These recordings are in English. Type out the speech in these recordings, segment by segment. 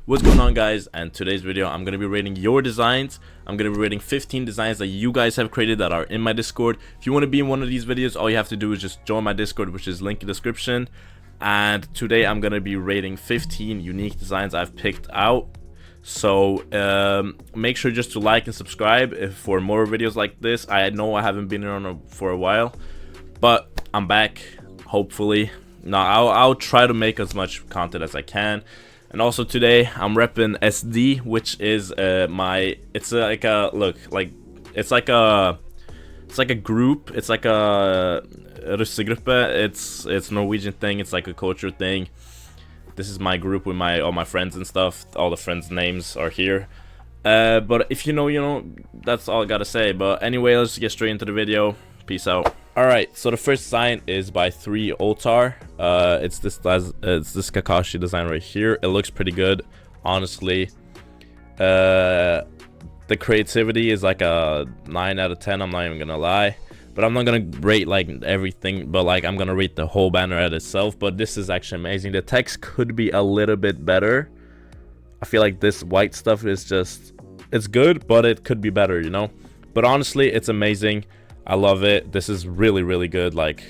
What's going on, guys? And today's video I'm going to be rating your designs. I'm going to be rating 15 designs that you guys have created that are in my Discord. If you want to be in one of these videos, all you have to do is just join my Discord, which is linked in the description. And today I'm going to be rating 15 unique designs I've picked out. So make sure just to like and subscribe for more videos like this. I know I haven't been on for a while, but I'm back, hopefully. Now I'll try to make as much content as I can. And also today I'm repping SD, which is it's like a group. It's like a russegruppe. It's Norwegian thing. It's like a culture thing. This is my group with all my friends and stuff. All the friends' names are here. But if you know, you know. That's all I gotta say. But anyway, let's get straight into the video. Peace out. Alright, so the first design is by 3 Otar. It's this Kakashi design right here. It looks pretty good, honestly. The creativity is like a 9 out of 10. I'm not even gonna lie. But I'm not gonna rate like everything, but like I'm gonna rate the whole banner at itself. But this is actually amazing. The text could be a little bit better. I feel like this white stuff is it's good, but it could be better, you know. But honestly, it's amazing. I love it. This is really good. Like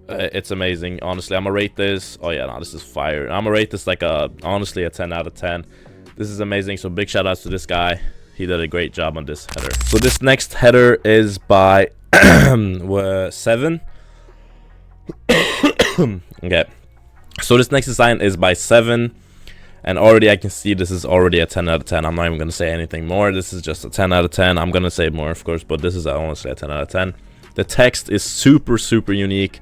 it's amazing. Honestly, I'm gonna rate this. Oh yeah, no, this is fire. I'm gonna rate this like honestly a 10 out of 10. This is amazing. So big shout outs to this guy. He did a great job on this header. So this next header is by 7. Okay, so this next design is by 7, and already I can see this is already a 10 out of 10. I'm not even gonna say anything more. This is just a 10 out of 10. I'm gonna say more, of course, but this is honestly a 10 out of 10. The text is super unique,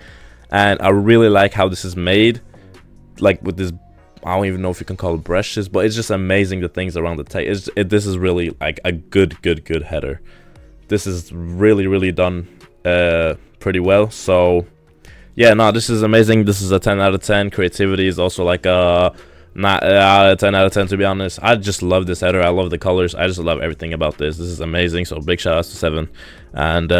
and I really like how this is made, like with this, I don't even know if you can call it brushes, but it's just amazing, the things around the text. This is really like a good header. This is really done pretty well. So yeah, no, this is amazing. This is a 10 out of 10. Creativity is also like a 10 out of 10, to be honest. I just love this header. I love the colors. I just love everything about this. This is amazing. So big shout outs to 7. And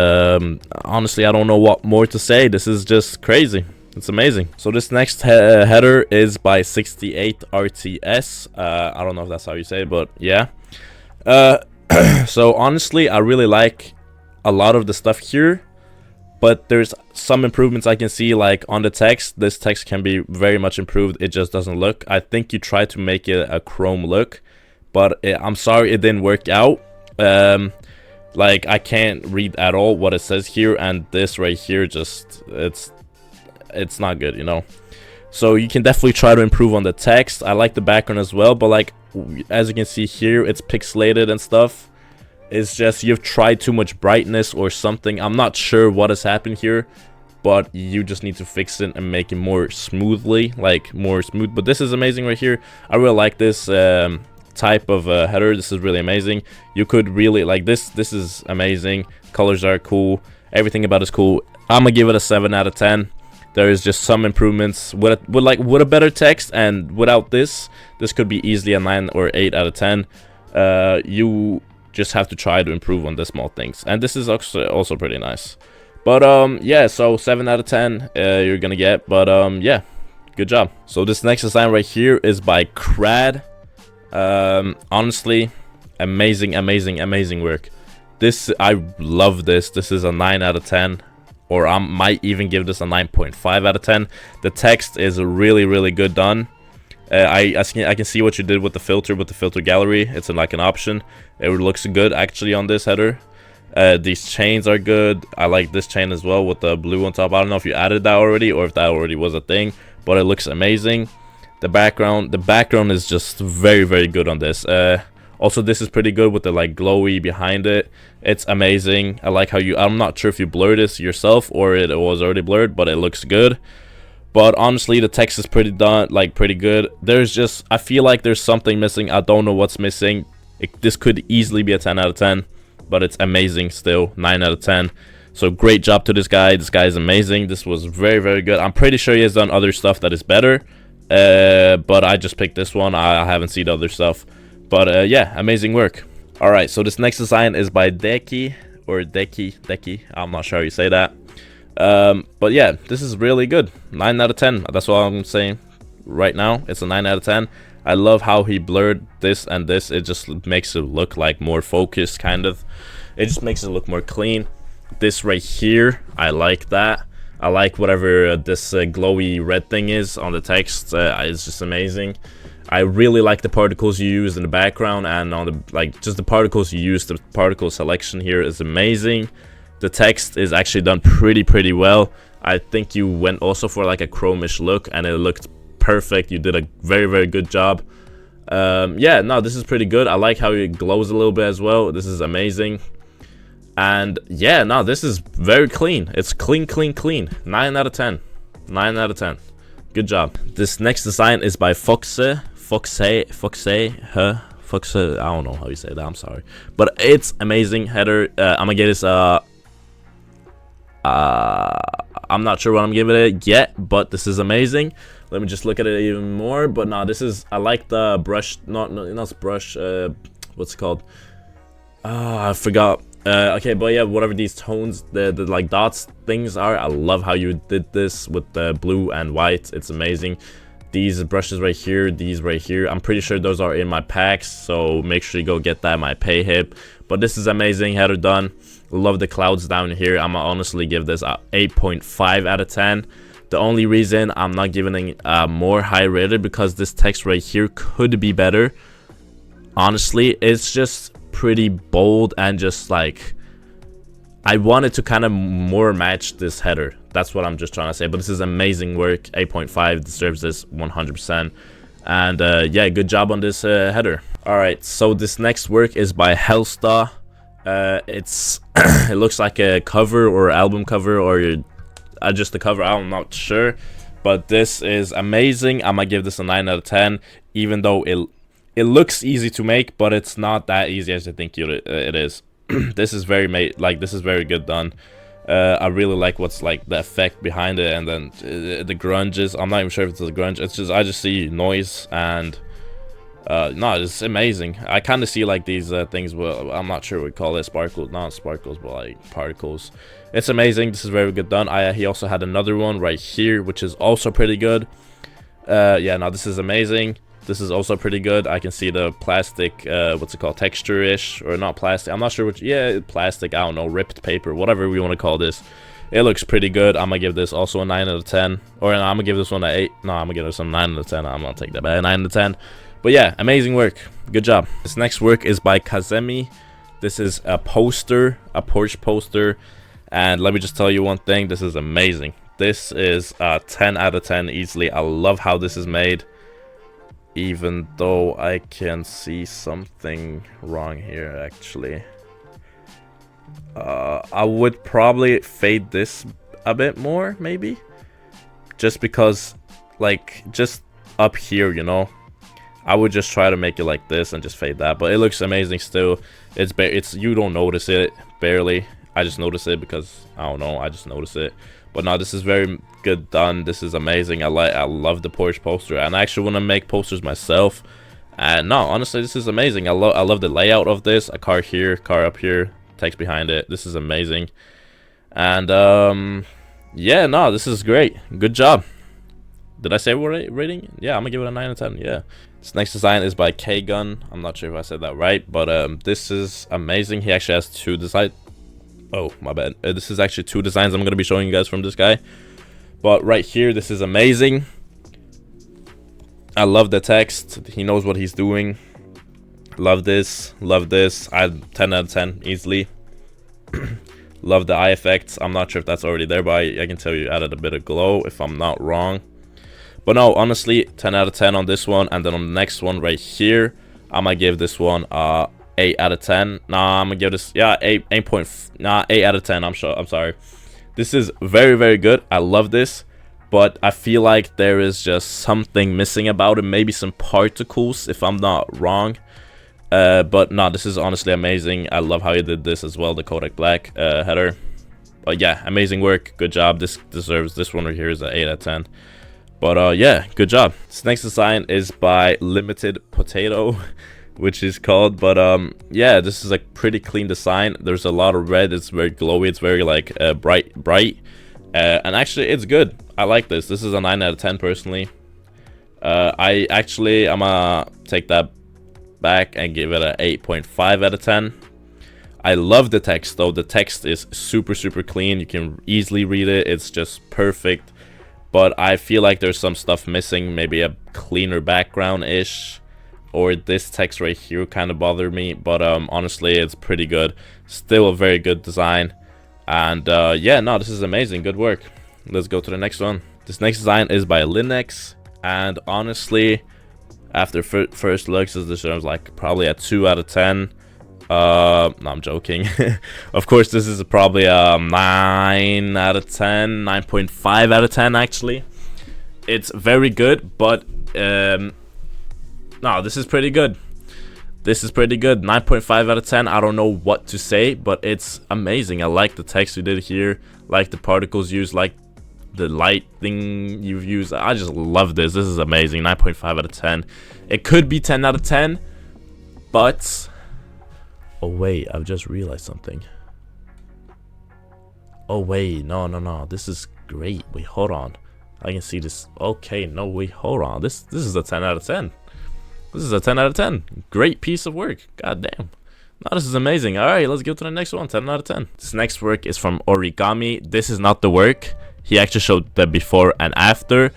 honestly, I don't know what more to say. This is just crazy. It's amazing. So this next header is by 68 RTS. I don't know if that's how you say it, but yeah. So honestly, I really like a lot of the stuff here, but there's some improvements I can see, like on the text. This text can be very much improved. It just doesn't look. I think you tried to make it a chrome look, but I'm sorry it didn't work out. Like I can't read at all what it says here, and this right here just it's not good, you know. So you can definitely try to improve on the text. I like the background as well, but like as you can see here, it's pixelated and stuff. It's just you've tried too much brightness or something. I'm not sure what has happened here, but you just need to fix it and make it more smoothly, like more smooth. But this is amazing right here. I really like this type of header. This is really amazing. You could really like this. This is amazing. Colors are cool. Everything about it is cool. I'm gonna give it a 7 out of 10. There is just some improvements with a better text, and without this could be easily a 9 or 8 out of 10. You just have to try to improve on the small things, and this is also pretty nice. But yeah, so 7 out of 10 you're gonna get. But yeah, good job. So this next design right here is by Crad. Honestly, amazing work. This, I love this. This is a 9 out of 10. Or I might even give this a 9.5 out of 10. The text is really good done. I can see what you did with the filter gallery. It's like an option. It looks good actually on this header. These chains are good. I like this chain as well with the blue on top. I don't know if you added that already or if that already was a thing, but it looks amazing. The background is just very good on this. Also, this is pretty good with the like glowy behind it. It's amazing. I like how I'm not sure if you blurred this yourself or it was already blurred, but it looks good. But honestly, the text is pretty good. There's just, I feel like there's something missing. I don't know what's missing. This could easily be a 10 out of 10, but it's amazing still. 9 out of 10. So great job to this guy. This guy is amazing. This was very good. I'm pretty sure he has done other stuff that is better, but I just picked this one. I haven't seen the other stuff. But yeah, amazing work. Alright, so this next design is by Deki, or Deki. I'm not sure how you say that. But yeah, this is really good. 9 out of 10. That's all I'm saying right now. It's a 9 out of 10. I love how he blurred this and this. It just makes it look like more focused, kind of. It just makes it look more clean. This right here, I like that. I like whatever this glowy red thing is on the text. It's just amazing. I really like the particles you use in the background, and on the just the particles you use. The particle selection here is amazing. The text is actually done pretty well. I think you went also for like a chromish look, and it looked perfect. You did a very good job. Yeah, no, this is pretty good. I like how it glows a little bit as well. This is amazing. And yeah, no, this is very clean. It's clean. 9 out of 10. 9 out of 10. Good job. This next design is by Foxe. I don't know how you say that, I'm sorry. But it's amazing header. I'm gonna get this I'm not sure what I'm giving it yet, but this is amazing. Let me just look at it even more. But no, this is, I like the brush, not brush, what's it called? I forgot. Okay, but yeah, whatever these tones, the like dots things are, I love how you did this with the blue and white. It's amazing. These brushes right here, these right here, I'm pretty sure those are in my packs, so make sure you go get that in my pay hip. But this is amazing, header done. Love the clouds down here. I'm gonna honestly give this a 8.5 out of 10. The only reason I'm not giving it more high rated because this text right here could be better. Honestly, it's just pretty bold and just like, I wanted to kind of more match this header. That's what I'm just trying to say. But this is amazing work. 8.5 deserves this 100%. And yeah, good job on this header. Alright, so this next work is by Hellstar. It's it looks like a cover or album cover or just a cover. I'm not sure. But this is amazing. I'm gonna give this a 9 out of 10. Even though it looks easy to make, but it's not that easy as I think it is. This is very this is very good done. I really like what's like the effect behind it, and then the grunges. I'm not even sure if it's a grunge. It's just I just see noise and no, it's amazing. I kind of see like these things. Well, I'm not sure what we call it, sparkles, not sparkles, but like particles. It's amazing. This is very good done. He also had another one right here, which is also pretty good. Yeah, no, this is amazing. This is also pretty good. I can see the plastic, what's it called, texture-ish, or not plastic. I'm not sure which, yeah, plastic, I don't know, ripped paper, whatever we want to call this. It looks pretty good. I'm going to give this also a 9 out of 10. Or no, I'm going to give this one an 8. No, I'm going to give this one a 9 out of 10. I'm going to take that back, 9 out of 10. But yeah, amazing work. Good job. This next work is by Kazemi. This is a poster, a Porsche poster. And let me just tell you one thing. This is amazing. This is a 10 out of 10 easily. I love how this is made. Even though I can see something wrong here, actually. I would probably fade this a bit more, maybe. Just because, like, just up here, you know. I would just try to make it like this and just fade that. But it looks amazing still. It's you don't notice it, barely. I just notice it because, I don't know, I just notice it. But no, this is very good done. This is amazing. I love the Porsche poster, and I actually want to make posters myself. And no, honestly, this is amazing. I love the layout of this. A car here, car up here, text behind it. This is amazing. And yeah, no, this is great. Good job. Did I say what rating? Yeah, I'm gonna give it a 9 out of 10. Yeah. This next design is by K-Gun. I'm not sure if I said that right, but this is amazing. He actually has 2 designs. Oh, my bad. This is actually 2 designs I'm going to be showing you guys from this guy. But right here, this is amazing. I love the text. He knows what he's doing. Love this. Love this. I 10 out of 10 easily. Love the eye effects. I'm not sure if that's already there, but I can tell you added a bit of glow if I'm not wrong. But no, honestly, 10 out of 10 on this one. And then on the next one right here, I'm going to give this one 8 out of 10. Nah, I'm gonna give this 8 out of 10. I'm sorry. This is very good. I love this, but I feel like there is just something missing about it. Maybe some particles, if I'm not wrong. But no, this is honestly amazing. I love how you did this as well, the Kodak Black header. But yeah, amazing work. Good job. This deserves, this one right here is an 8 out of 10. But yeah, good job. This next design is by Limited Potato, which is called, but yeah, this is a pretty clean design. There's a lot of red. It's very glowy. It's very like bright, and actually it's good. I like this. This is a 9 out of 10 personally. I'm gonna take that back and give it a 8.5 out of 10. I love the text though. The text is super clean. You can easily read it. It's just perfect. But I feel like there's some stuff missing. Maybe a cleaner background ish, or this text right here kind of bothered me. But honestly, it's pretty good. Still a very good design. And yeah, no, this is amazing. Good work. Let's go to the next one. This next design is by Linux, and honestly, after first looks, this was like probably a 2 out of 10. No, I'm joking. Of course, this is probably a 9 out of 10, 9.5 out of 10 actually. It's very good, but no, this is pretty good. This is pretty good. 9.5 out of 10. I don't know what to say, but it's amazing. I like the text you did here, like the particles used, like the light thing you've used. I just love this. This is amazing. 9.5 out of 10. It could be 10 out of 10, but oh wait, I've just realized something. Oh wait, no, this is great. Wait, hold on, I can see this. Okay, no, wait, hold on. This is a 10 out of 10. This is a 10 out of 10. Great piece of work. God damn. No, this is amazing. All right, let's go to the next one. 10 out of 10. This next work is from Origami. This is not the work. He actually showed the before and after,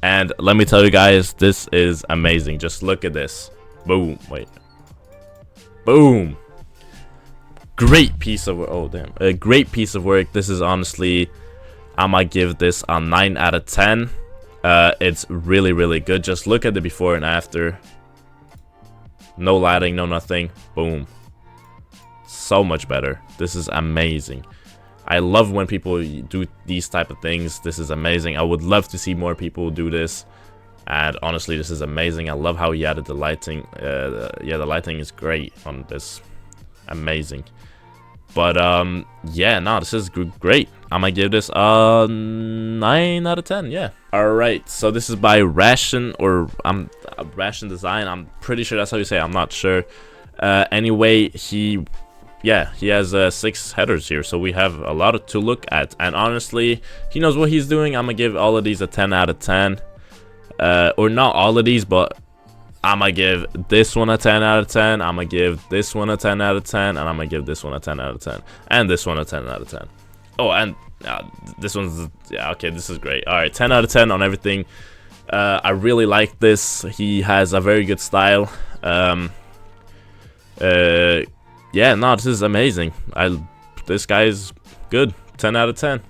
and let me tell you guys, this is amazing. Just look at this. Boom. Wait. Boom. Great piece of work. Oh damn, a great piece of work. This is honestly, I might give this a 9 out of 10. It's really good. Just look at the before and after. No lighting, no nothing. Boom. So much better. This is amazing. I love when people do these type of things. This is amazing. I would love to see more people do this. And honestly, this is amazing. I love how he added the lighting. Yeah, the lighting is great on this. Amazing. But yeah, no, this is great. I'm gonna give this a 9 out of 10. Yeah. All right, so this is by Ration, or Ration Design. I'm pretty sure that's how you say it. I'm not sure. Anyway, he has 6 headers here, so we have a lot to look at. And honestly, he knows what he's doing. I'm gonna give all of these a 10 out of 10. Or not all of these, but I'm gonna give this one a 10 out of 10. I'm gonna give this one a 10 out of 10, and I'm gonna give this one a 10 out of 10, and this one a 10 out of 10. Oh, and this one's, yeah, okay, this is great. All right, 10 out of 10 on everything. I really like this. He has a very good style. Yeah, no, this is amazing. This guy's good. 10 out of 10.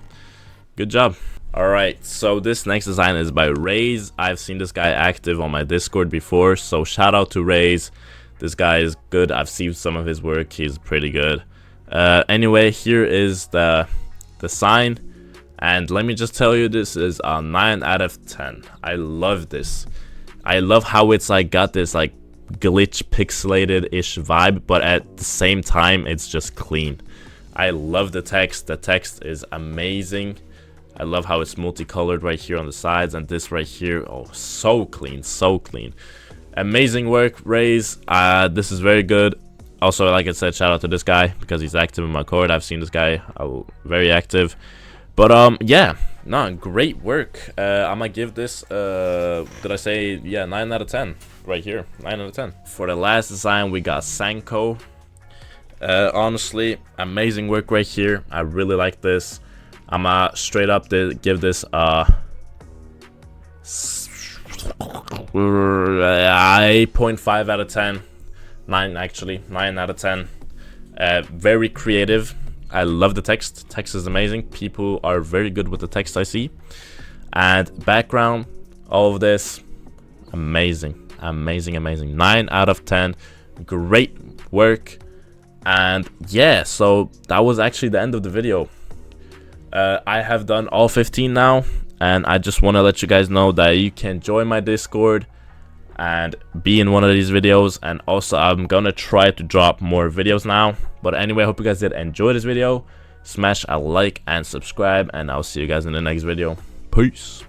Good job. Alright, so this next design is by Raze. I've seen this guy active on my Discord before, so shout out to Raze. This guy is good. I've seen some of his work. He's pretty good. Anyway, here is the sign, and let me just tell you, this is a 9 out of 10. I love this. I love how it's like got this like glitch pixelated-ish vibe, but at the same time, it's just clean. I love the text. The text is amazing. I love how it's multicolored right here on the sides, and this right here, oh, so clean, so clean. Amazing work, Raze. This is very good. Also, like I said, shout out to this guy because he's active in my Discord. I've seen this guy very active. But yeah, no, great work. I'm gonna give this, did I say, yeah, 9 out of 10 right here, 9 out of 10. For the last design, we got Sanko. Honestly, amazing work right here. I really like this. I'm straight up to give this 8.5 out of 10. 9 actually, 9 out of 10. Very creative. I love the text. Text is amazing. People are very good with the text I see. And background, all of this, amazing, amazing, amazing. 9 out of 10. Great work. And yeah, so that was actually the end of the video. I have done all 15 now, and I just want to let you guys know that you can join my Discord and be in one of these videos. And also, I'm gonna try to drop more videos now. But anyway, I hope you guys did enjoy this video. Smash a like and subscribe, and I'll see you guys in the next video. Peace.